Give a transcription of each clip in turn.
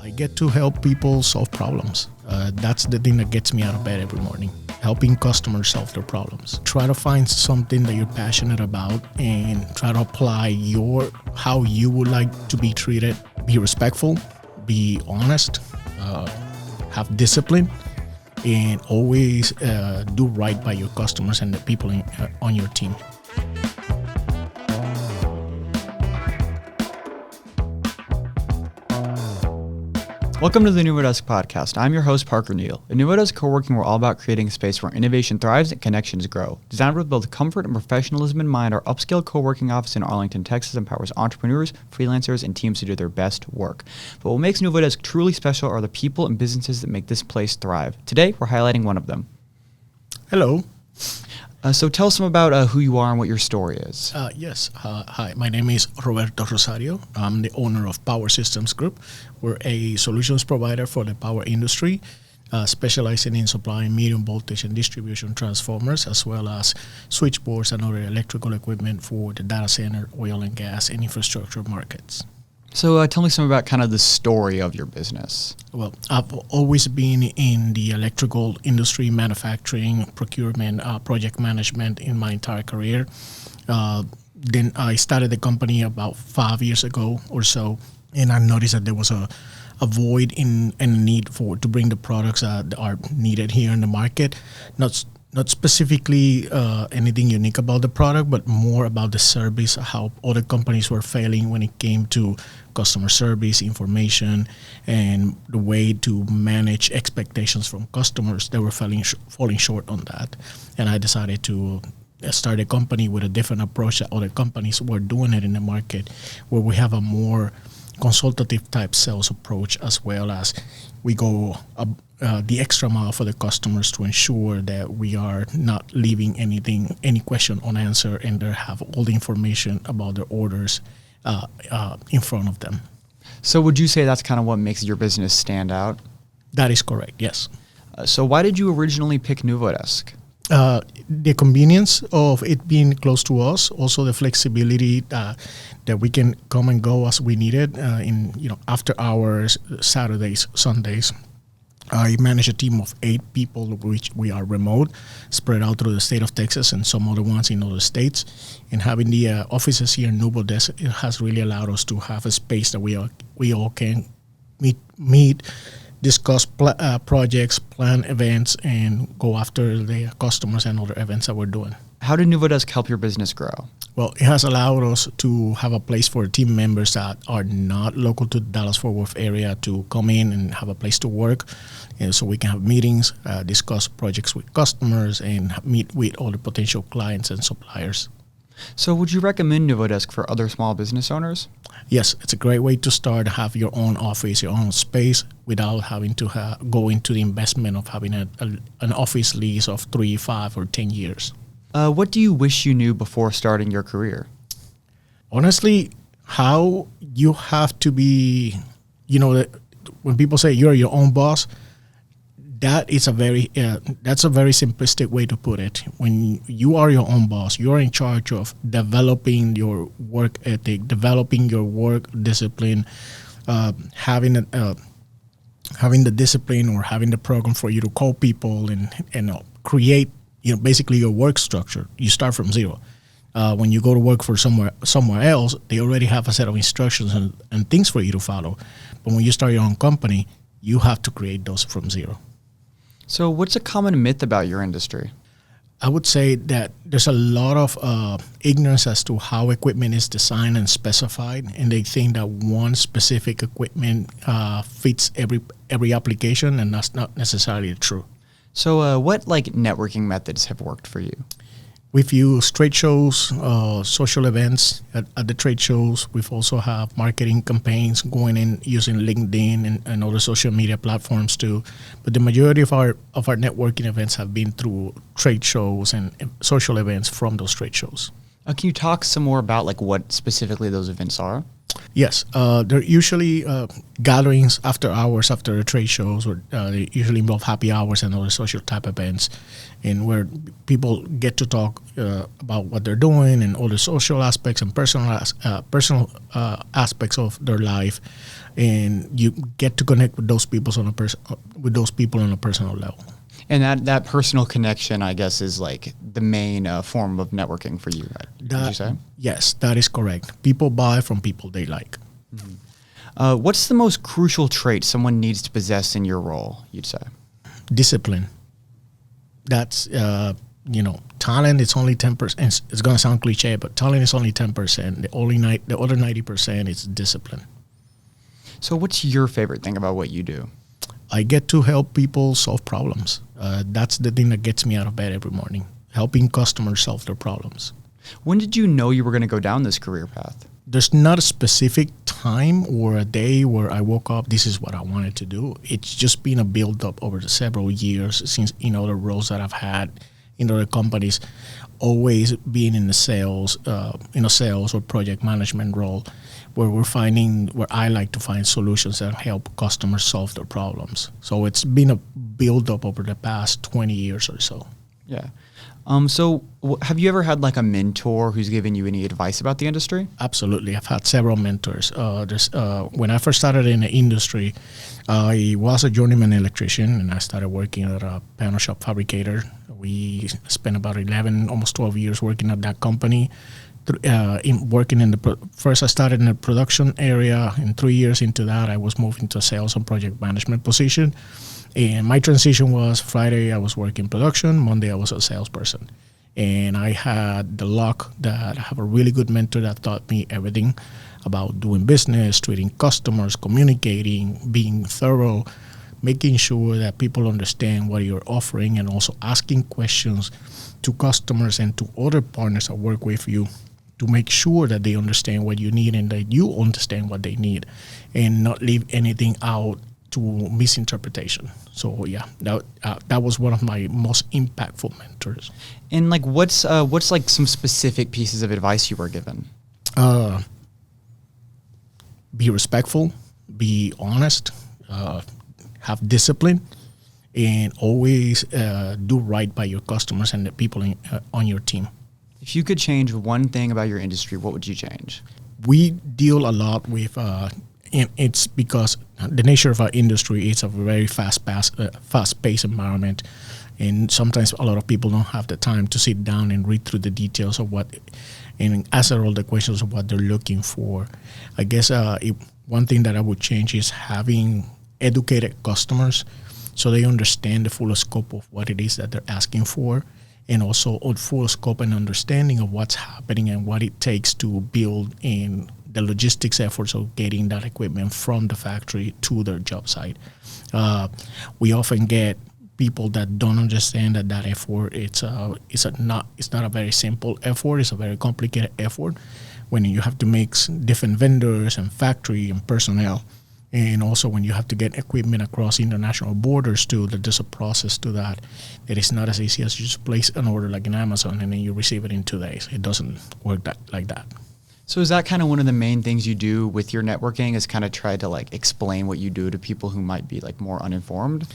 I get to help people solve problems. That's the thing that gets me out of bed every morning. Helping customers solve their problems. Try to find something that you're passionate about and try to apply how you would like to be treated. Be respectful, be honest, have discipline, and always do right by your customers and the people on your team. Welcome to the NuvoDesk podcast. I'm your host, Parker Neal. At NuvoDesk Coworking, we're all about creating a space where innovation thrives and connections grow. Designed with both comfort and professionalism in mind, our upscale co-working office in Arlington, Texas empowers entrepreneurs, freelancers, and teams to do their best work. But what makes NuvoDesk truly special are the people and businesses that make this place thrive. Today, we're highlighting one of them. Hello. So tell us some about who you are and what your story is. Yes. Hi, my name is Roberto Rosario. I'm the owner of Powersystems Group. We're a solutions provider for the power industry, specializing in supplying medium voltage and distribution transformers, as well as switchboards and other electrical equipment for the data center, oil and gas, and infrastructure markets. So tell me some about kind of the story of your business. Well, I've always been in the electrical industry, manufacturing, procurement, project management in my entire career. Then I started the company about 5 years ago or so, and I noticed that there was a void and a need to bring the products that are needed here in the market. Not specifically anything unique about the product, but more about the service, how other companies were failing when it came to customer service, information, and the way to manage expectations from customers. They were falling short on that. And I decided to start a company with a different approach that other companies were doing it in the market, where we have a more consultative type sales approach, as well as we go the extra mile for the customers to ensure that we are not leaving any question unanswered, and they have all the information about their orders in front of them. So would you say that's kind of what makes your business stand out? That is correct, yes. So why did you originally pick NuvoDesk? The convenience of it being close to us, also the flexibility that we can come and go as we need it after hours, Saturdays, Sundays. I manage a team of 8 people, which we are remote, spread out through the state of Texas and some other ones in other states. And having the offices here in NuvoDesk, it has really allowed us to have a space that we all can meet, discuss projects, plan events, and go after the customers and other events that we're doing. How did NuvoDesk help your business grow? Well, it has allowed us to have a place for team members that are not local to the Dallas-Fort Worth area to come in and have a place to work. And so we can have meetings, discuss projects with customers, and meet with all the potential clients and suppliers. So would you recommend NuvoDesk for other small business owners? Yes, it's a great way to start, have your own office, your own space, without having to go into the investment of having an office lease of 3, 5, or 10 years. What do you wish you knew before starting your career? Honestly, how you have to be, when people say you're your own boss, that's a very simplistic way to put it. When you are your own boss, you're in charge of developing your work ethic, developing your work discipline, having the discipline or having the program for you to call people and create basically your work structure. You start from zero. When you go to work for somewhere else, they already have a set of instructions and things for you to follow. But when you start your own company, you have to create those from zero. So what's a common myth about your industry? I would say that there's a lot of ignorance as to how equipment is designed and specified, and they think that one specific equipment fits every application, and that's not necessarily true. So what networking methods have worked for you? We've used trade shows, social events at the trade shows. We've also have marketing campaigns going in using LinkedIn and other social media platforms too. But the majority of our networking events have been through trade shows and social events from those trade shows. Can you talk some more about what specifically those events are? Yes, they're usually gatherings after hours, after the trade shows, or they usually involve happy hours and other social type events, and where people get to talk about what they're doing and all the social aspects and personal aspects of their life, and you get to connect with those people on a personal level. And that personal connection, I guess, is like the main form of networking for you, right? Would you say? Yes, that is correct. People buy from people they like. Mm-hmm. What's the most crucial trait someone needs to possess in your role, you'd say? Discipline. That's, talent is only 10%. It's going to sound cliche, but talent is only 10%. The other 90% is discipline. So what's your favorite thing about what you do? I get to help people solve problems. That's the thing that gets me out of bed every morning, helping customers solve their problems. When did you know you were going to go down this career path? There's not a specific time or a day where I woke up, this is what I wanted to do. It's just been a build-up over the several years since in other roles that I've had in other companies, always being in the sales, sales or project management role, where I like to find solutions that help customers solve their problems. So it's been a build-up over the past 20 years or so. Yeah. Have you ever had like a mentor who's given you any advice about the industry? Absolutely. I've had several mentors. When I first started in the industry, I was a journeyman electrician, and I started working at a panel shop fabricator. We spent about 11, almost 12 years working at that company. First I started in the production area, and 3 years into that I was moving to a sales and project management position, and my transition was Friday I was working production, Monday I was a salesperson, and I had the luck that I have a really good mentor that taught me everything about doing business, treating customers, communicating, being thorough, making sure that people understand what you're offering, and also asking questions to customers and to other partners that work with you to make sure that they understand what you need and that you understand what they need, and not leave anything out to misinterpretation. So yeah, that was one of my most impactful mentors. And like, what's like some specific pieces of advice you were given? Be respectful, be honest, have discipline, and always do right by your customers and the people on your team. If you could change one thing about your industry, what would you change? We deal a lot with, and it's because the nature of our industry is a very fast-paced environment, and sometimes a lot of people don't have the time to sit down and read through the details of and answer all the questions of what they're looking for. I guess one thing that I would change is having educated customers so they understand the full scope of what it is that they're asking for, and also a full scope and understanding of what's happening and what it takes to build in the logistics efforts of getting that equipment from the factory to their job site. We often get people that don't understand that effort. It's not a very simple effort. It's a very complicated effort when you have to mix different vendors and factory and personnel. And also when you have to get equipment across international borders too, that there's a process to that. It is not as easy as you just place an order like in Amazon and then you receive it in 2 days. It doesn't work like that. So is that kind of one of the main things you do with your networking, is kind of try to like explain what you do to people who might be like more uninformed?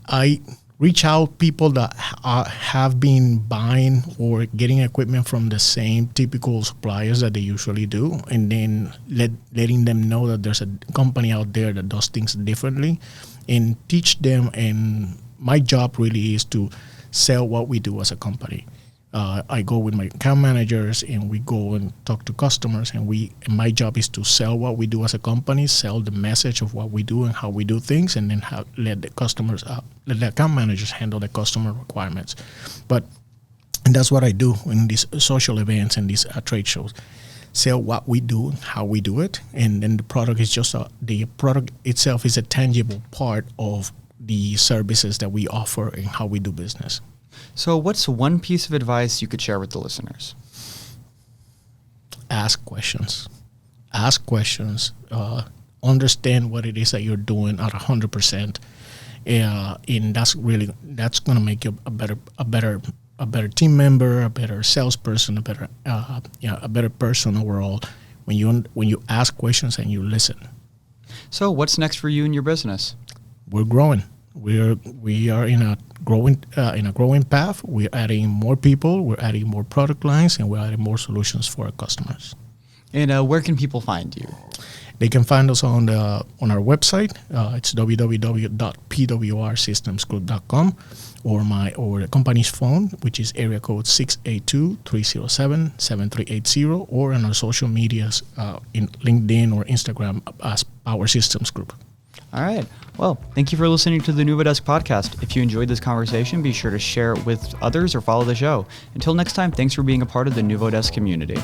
I reach out people that have been buying or getting equipment from the same typical suppliers that they usually do, and then letting them know that there's a company out there that does things differently, and teach them. And my job really is to sell what we do as a company. I go with my account managers and we go and talk to customers, and my job is to sell what we do as a company, sell the message of what we do and how we do things, and then let the account managers handle the customer requirements. And that's what I do in these social events and these trade shows. Sell what we do, how we do it, and then the product is just the product itself is a tangible part of the services that we offer and how we do business. So what's one piece of advice you could share with the listeners? Ask questions. Understand what it is that you're doing at 100%. And that's going to make you a better team member, a better salesperson, a better person overall, when you ask questions and you listen. So what's next for you and your business? We're growing. We are in a growing path. We're adding more people. We're adding more product lines, and we're adding more solutions for our customers. And where can people find you? They can find us on our website. It's www.pwrsystemsgroup.com, or the company's phone, which is area code 682-307-7380, or on our social medias in LinkedIn or Instagram as Powersystems Group. All right. Well, thank you for listening to the NuvoDesk podcast. If you enjoyed this conversation, be sure to share it with others or follow the show. Until next time, thanks for being a part of the NuvoDesk community.